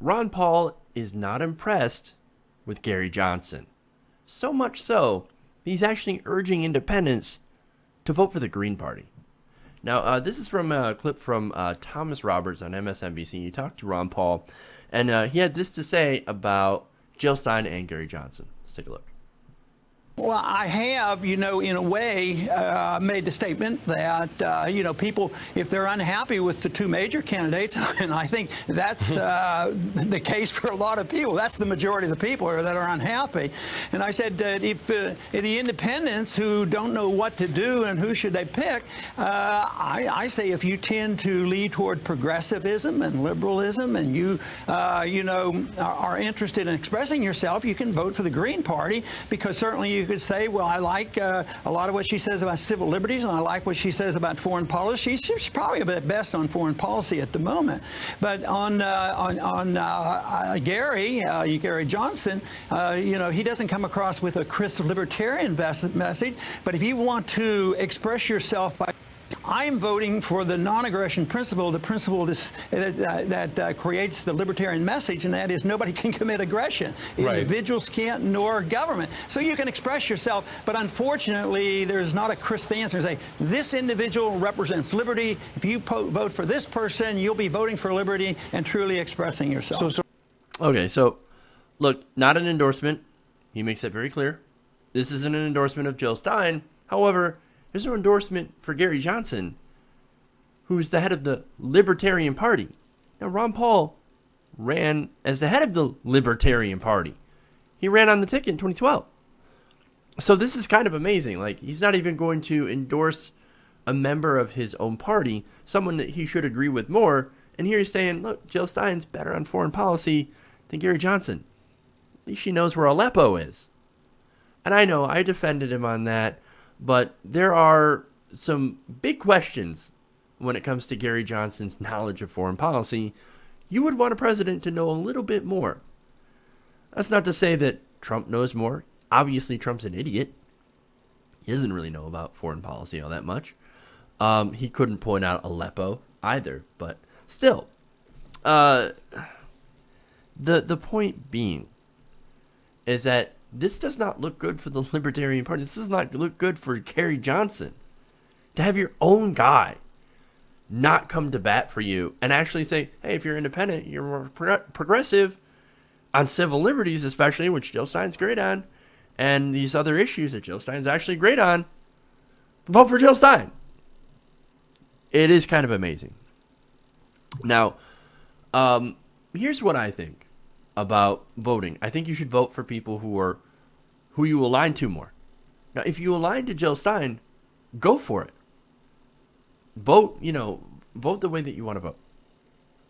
Ron Paul is not impressed with Gary Johnson. So much so, he's actually urging independents to vote for the Green Party. Now, this is from a clip from Thomas Roberts on MSNBC. He talked to Ron Paul, and he had this to say about Jill Stein and Gary Johnson. Let's take a look. Well, I have, in a way, made the statement that, people, if they're unhappy with the two major candidates, and I think that's the case for a lot of people, that's the majority of the people that are unhappy. And I said that if the independents who don't know what to do and who should they pick, I say if you tend to lead toward progressivism and liberalism and you, are interested in expressing yourself, you can vote for the Green Party, because certainly you could say, well, I like a lot of what she says about civil liberties, and I like what she says about foreign policy. She's probably at best on foreign policy at the moment. But on Gary Johnson, he doesn't come across with a crisp libertarian message. But if you want to express yourself by I'm voting for the non-aggression principle, the principle that creates the libertarian message, and that is nobody can commit aggression. Right. Individuals can't, nor government. So you can express yourself, but unfortunately, there's not a crisp answer. Say, this individual represents liberty. If you vote for this person, you'll be voting for liberty and truly expressing yourself. Okay, so look, not an endorsement. He makes that very clear. This isn't an endorsement of Jill Stein. However, there's no endorsement for Gary Johnson, who's the head of the Libertarian Party. Now, Ron Paul ran as the head of the Libertarian Party. He ran on the ticket in 2012. So this is kind of amazing. Like, he's not even going to endorse a member of his own party, someone that he should agree with more. And here he's saying, look, Jill Stein's better on foreign policy than Gary Johnson. At least she knows where Aleppo is. And I know I defended him on that. But there are some big questions when it comes to Gary Johnson's knowledge of foreign policy. You would want a president to know a little bit more. That's not to say that Trump knows more. Obviously, Trump's an idiot. He doesn't really know about foreign policy all that much. He couldn't point out Aleppo either. But still, the point being is that this does not look good for the Libertarian Party. This does not look good for Gary Johnson. To have your own guy not come to bat for you and actually say, hey, if you're independent, you're more progressive on civil liberties, especially, which Jill Stein's great on, and these other issues that Jill Stein's actually great on, vote for Jill Stein. It is kind of amazing. Now, here's what I think about voting. I think you should vote for people who you align to more. Now, if you align to Jill Stein, go for it. Vote the way that you want to vote.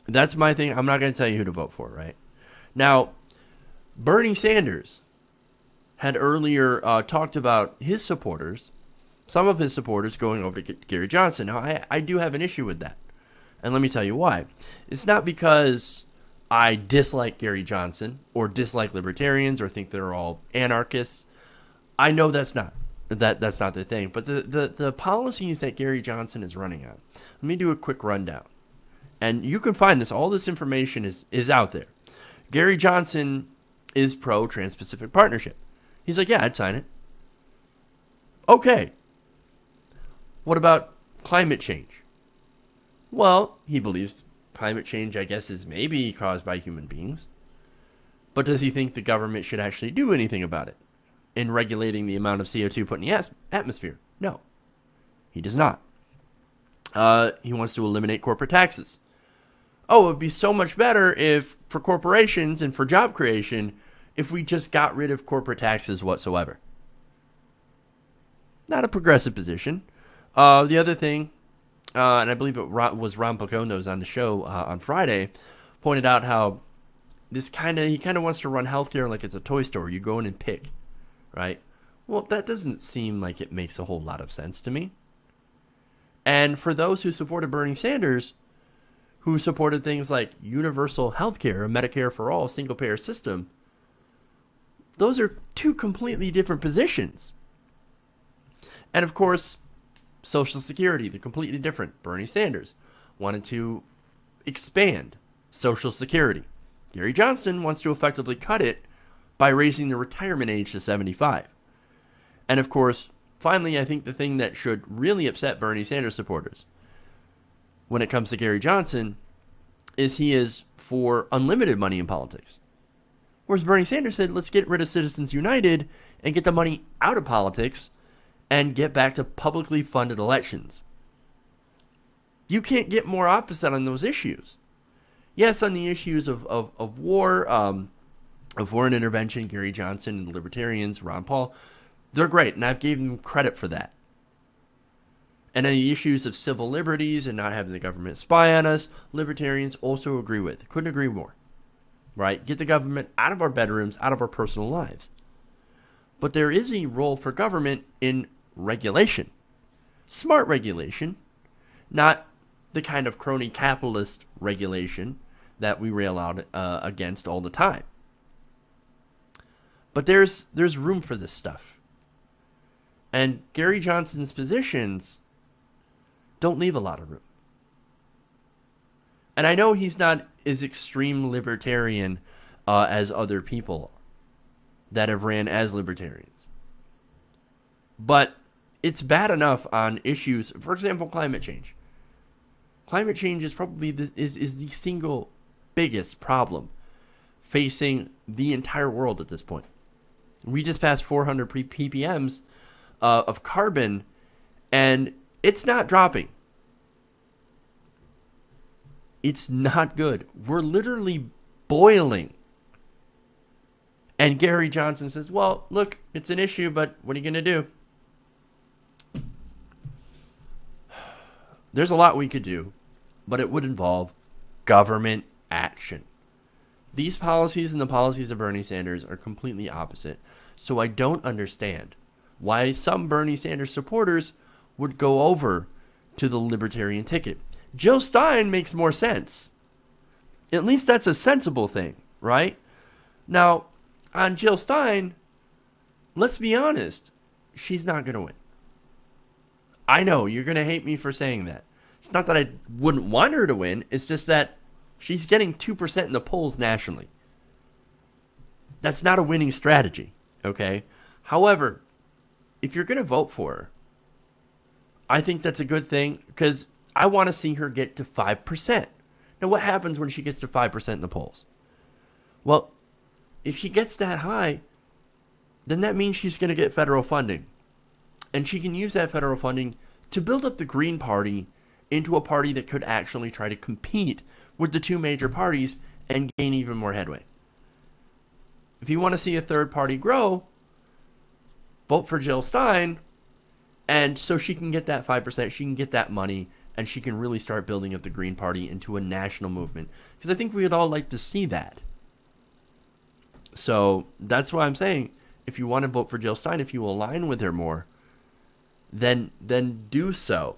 That's my thing. I'm not going to tell you who to vote for, right? Now, Bernie Sanders had earlier talked about his supporters, some of his supporters going over to Gary Johnson. Now, I do have an issue with that. And let me tell you why. It's not because I dislike Gary Johnson or dislike libertarians or think they're all anarchists. I know that's not the thing. But the policies that Gary Johnson is running on. Let me do a quick rundown. And you can find this. All this information is out there. Gary Johnson is pro Trans-Pacific Partnership. He's like, yeah, I'd sign it. Okay. What about climate change? Well, he believes climate change, I guess, is maybe caused by human beings. But does he think the government should actually do anything about it in regulating the amount of CO2 put in the atmosphere? No, he does not. He wants to eliminate corporate taxes. Oh, it would be so much better if, for corporations and for job creation, if we just got rid of corporate taxes whatsoever. Not a progressive position. The other thing, and I believe it was Ron Pocono was on the show on Friday, pointed out how he kind of wants to run healthcare like it's a toy store. You go in and pick, right? Well, that doesn't seem like it makes a whole lot of sense to me. And for those who supported Bernie Sanders, who supported things like universal healthcare, a Medicare for all, single-payer system, those are two completely different positions. And of course, Social Security, they're completely different. Bernie Sanders wanted to expand Social Security. Gary Johnson wants to effectively cut it by raising the retirement age to 75. And of course, finally, I think the thing that should really upset Bernie Sanders supporters when it comes to Gary Johnson is he is for unlimited money in politics. Whereas Bernie Sanders said, let's get rid of Citizens United and get the money out of politics and get back to publicly funded elections. You can't get more opposite on those issues. Yes, on the issues of war, of foreign intervention, Gary Johnson and the Libertarians, Ron Paul, they're great, and I've given them credit for that. And on the issues of civil liberties and not having the government spy on us, Libertarians also agree with. Couldn't agree more. Right? Get the government out of our bedrooms, out of our personal lives. But there is a role for government in regulation. Smart regulation, not the kind of crony capitalist regulation that we rail out against all the time. But there's room for this stuff. And Gary Johnson's positions don't leave a lot of room. And I know he's not as extreme libertarian as other people that have ran as libertarians. But it's bad enough on issues, for example, climate change. Climate change is probably is the single biggest problem facing the entire world at this point. We just passed 400 ppms of carbon, and it's not dropping. It's not good. We're literally boiling. And Gary Johnson says, well, look, it's an issue, but what are you going to do? There's a lot we could do, but it would involve government action. These policies and the policies of Bernie Sanders are completely opposite. So I don't understand why some Bernie Sanders supporters would go over to the libertarian ticket. Jill Stein makes more sense. At least that's a sensible thing, right? Now, on Jill Stein, let's be honest, she's not going to win. I know, you're going to hate me for saying that. It's not that I wouldn't want her to win, it's just that she's getting 2% in the polls nationally. That's not a winning strategy, okay? However, if you're going to vote for her, I think that's a good thing because I want to see her get to 5%. Now, what happens when she gets to 5% in the polls? Well, if she gets that high, then that means she's going to get federal funding. And she can use that federal funding to build up the Green Party into a party that could actually try to compete with the two major parties and gain even more headway. If you want to see a third party grow, vote for Jill Stein, and so she can get that 5%, she can get that money, and she can really start building up the Green Party into a national movement. Because I think we would all like to see that. So that's why I'm saying, if you want to vote for Jill Stein, if you align with her more, then do so.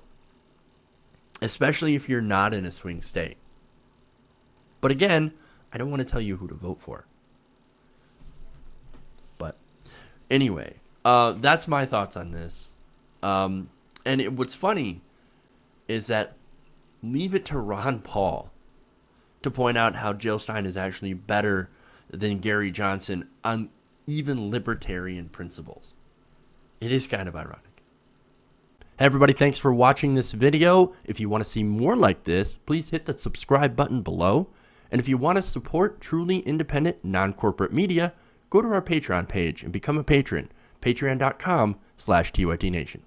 Especially if you're not in a swing state. But again, I don't want to tell you who to vote for. But anyway, that's my thoughts on this. And what's funny is that leave it to Ron Paul to point out how Jill Stein is actually better than Gary Johnson on even libertarian principles. It is kind of ironic. Hey everybody, thanks for watching this video. If you want to see more like this, please hit the subscribe button below. And if you want to support truly independent, non-corporate media, go to our Patreon page and become a patron. Patreon.com/TYTNation.